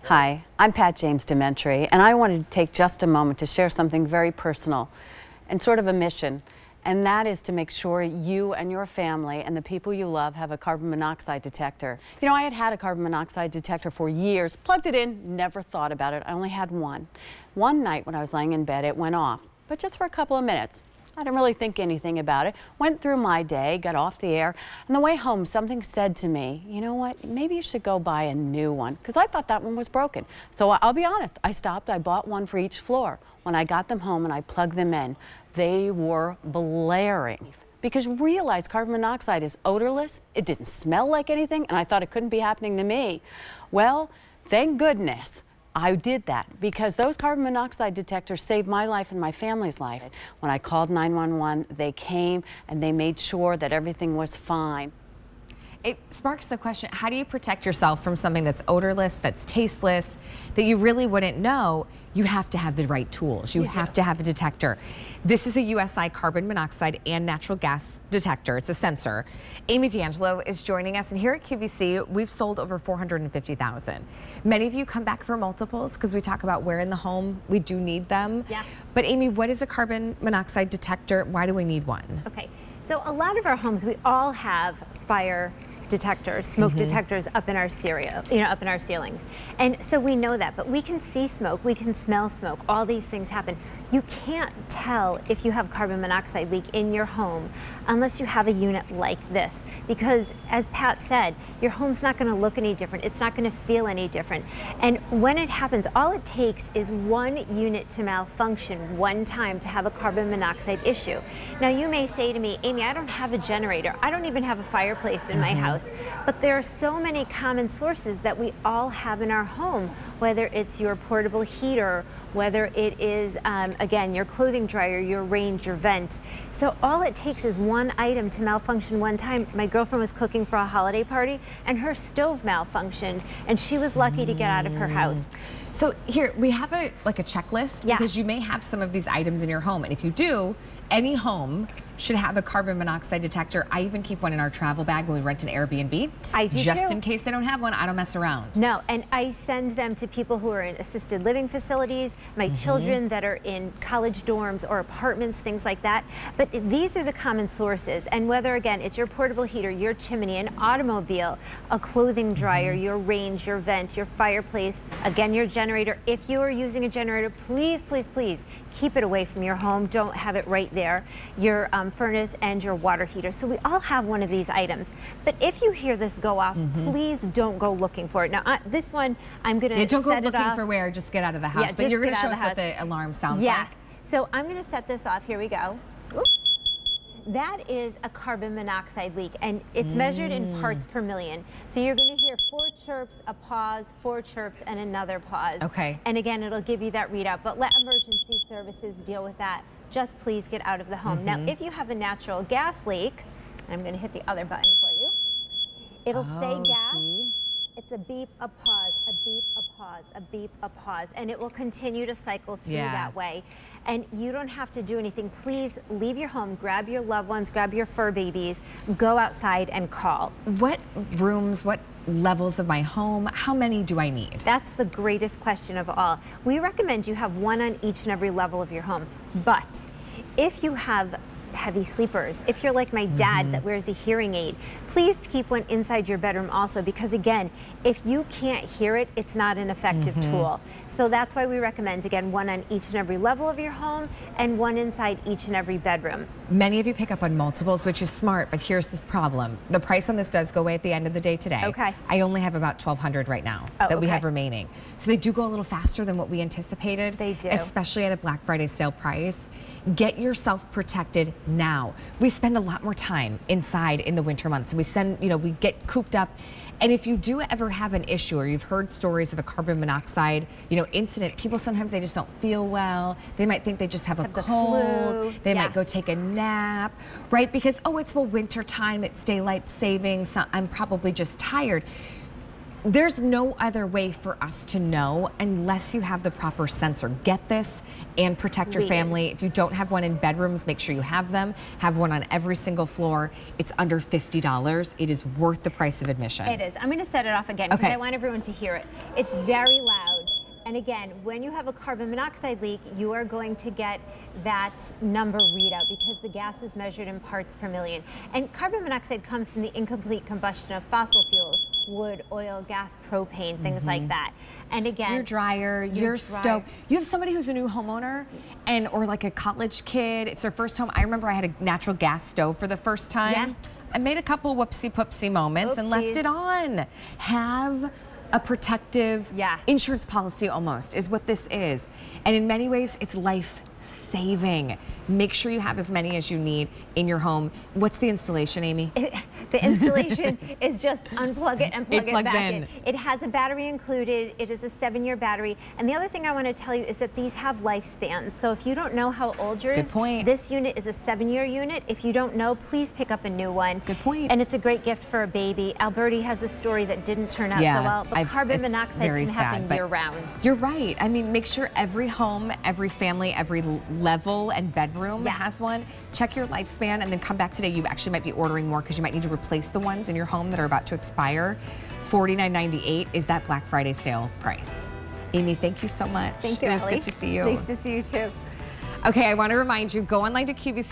Hi, I'm Pat James Dementry, and I wanted to take just a moment to share something very personal and sort of a mission, and that is to make sure you and your family and the people you love have a carbon monoxide detector. You know, I had had a carbon monoxide detector for years, plugged it in, never thought about it. I only had one. One night when I was laying in bed, it went off, but just for a couple of minutes. I didn't really think anything about it. Went through my day, got off the air. On the way home, something said to me, you know what, maybe you should go buy a new one, because I thought that one was broken. So I'll be honest, I stopped, I bought one for each floor. When I got them home and I plugged them in, they were blaring. Because realize carbon monoxide is odorless, it didn't smell like anything, and I thought it couldn't be happening to me. Well, thank goodness I did that, because those carbon monoxide detectors saved my life and my family's life. When I called 911, they came and they made sure that everything was fine. It sparks the question, how do you protect yourself from something that's odorless, that's tasteless, that you really wouldn't know? You have to have the right tools. You have to have a detector. This is a USI carbon monoxide and natural gas detector. It's a sensor. Amy D'Angelo is joining us, and here at QVC, we've sold over 450,000. Many of you come back for multiples because we talk about where in the home we do need them. Yeah. But Amy, what is a carbon monoxide detector? Why do we need one? Okay, so a lot of our homes, we all have fire detectors, smoke detectors up in our up in our ceilings. And so we know that, but we can see smoke, we can smell smoke, all these things happen. You can't tell if you have carbon monoxide leak in your home unless you have a unit like this. Because as Pat said, your home's not gonna look any different, it's not gonna feel any different. And when it happens, all it takes is one unit to malfunction one time to have a carbon monoxide issue. Now you may say to me, Amy, I don't have a generator, I don't even have a fireplace in my house. But there are so many common sources that we all have in our home, whether it's your portable heater, whether it is, again, your clothing dryer, your range, your vent. So all it takes is one item to malfunction one time. My girlfriend was cooking for a holiday party and her stove malfunctioned, and she was lucky to get out of her house. So here, we have a checklist, because you may have some of these items in your home, and if you do, any home should have a carbon monoxide detector. I even keep one in our travel bag when we rent an Airbnb. I do just too. in case they don't have one, I don't mess around. No, and I send them to people who are in assisted living facilities, my children that are in college dorms or apartments, things like that. But these are the common sources, and whether, again, it's your portable heater, your chimney, an automobile, a clothing dryer, your range, your vent, your fireplace, again, your generator. If you are using a generator, please, please, please keep it away from your home. Don't have it right there. Your furnace and your water heater. So we all have one of these items. But if you hear this go off, please don't go looking for it. Now, this one, I'm going to don't go looking for where, just get out of the house. But you're going to show us what the alarm sounds like. Yes. So I'm going to set this off. Here we go. Oops. That is a carbon monoxide leak, and it's measured in parts per million. So you're going to hear 4 chirps, a pause, 4 chirps, and another pause. Okay. And again, it'll give you that readout, but let emergency services deal with that. Just please get out of the home. Now, if you have a natural gas leak, I'm going to hit the other button for you. It'll say gas. See? It's a beep, a pause, a beep, a pause, a beep, a pause, and it will continue to cycle through that way. And you don't have to do anything. Please leave your home, grab your loved ones, grab your fur babies, go outside and call. What rooms, what levels of my home, how many do I need? That's the greatest question of all. We recommend you have one on each and every level of your home. But if you have heavy sleepers, if you're like my dad that wears a hearing aid, please keep one inside your bedroom also, because again, if you can't hear it, it's not an effective tool. So that's why we recommend, again, one on each and every level of your home and one inside each and every bedroom. Many of you pick up on multiples, which is smart, but here's this problem. The price on this does go away at the end of the day today. Okay. I only have about 1,200 right now that we have remaining. So they do go a little faster than what we anticipated. They do. Especially at a Black Friday sale price. Get yourself protected now. We spend a lot more time inside in the winter months. We get cooped up. And if you do ever have an issue, or you've heard stories of a carbon monoxide, incident, people sometimes they just don't feel well. They might think they just have a cold. They might go take a nap, right? Because, oh, it's winter time, it's daylight savings, so I'm probably just tired. There's no other way for us to know unless you have the proper sensor. Get this and protect your family. If you don't have one in bedrooms, make sure you have them. Have one on every single floor. It's under $50. It is worth the price of admission. It is. I'm going to set it off again because I want everyone to hear it. It's very loud. And again, when you have a carbon monoxide leak, you are going to get that number readout because the gas is measured in parts per million. And carbon monoxide comes from the incomplete combustion of fossil fuels, wood, oil, gas, propane, things like that. And again, your dryer, your stove. You have somebody who's a new homeowner or like a college kid, it's their first home. I remember I had a natural gas stove for the first time. Yeah. I made a couple whoopsie-poopsie moments and left it on. Have a protective insurance policy almost is what this is. And in many ways, it's life-saving. Make sure you have as many as you need in your home. What's the installation, Amy? The installation is just unplug it and plug it back in. It has a battery included. It is a 7-year battery. And the other thing I want to tell you is that these have lifespans. So if you don't know how old yours is, this unit is a 7-year unit. If you don't know, please pick up a new one. Good point. And it's a great gift for a baby. Alberti has a story that didn't turn out so well, but carbon monoxide can happen year-round. You're right. I mean, make sure every home, every family, every level and bedroom has one. Check your lifespan and then come back today. You actually might be ordering more because you might need to replace the ones in your home that are about to expire. $49.98 is that Black Friday sale price. Amy, thank you so much. Thank you, It was Ellie. good to see you. Nice to see you too. Okay, I want to remind you, go online to QVC.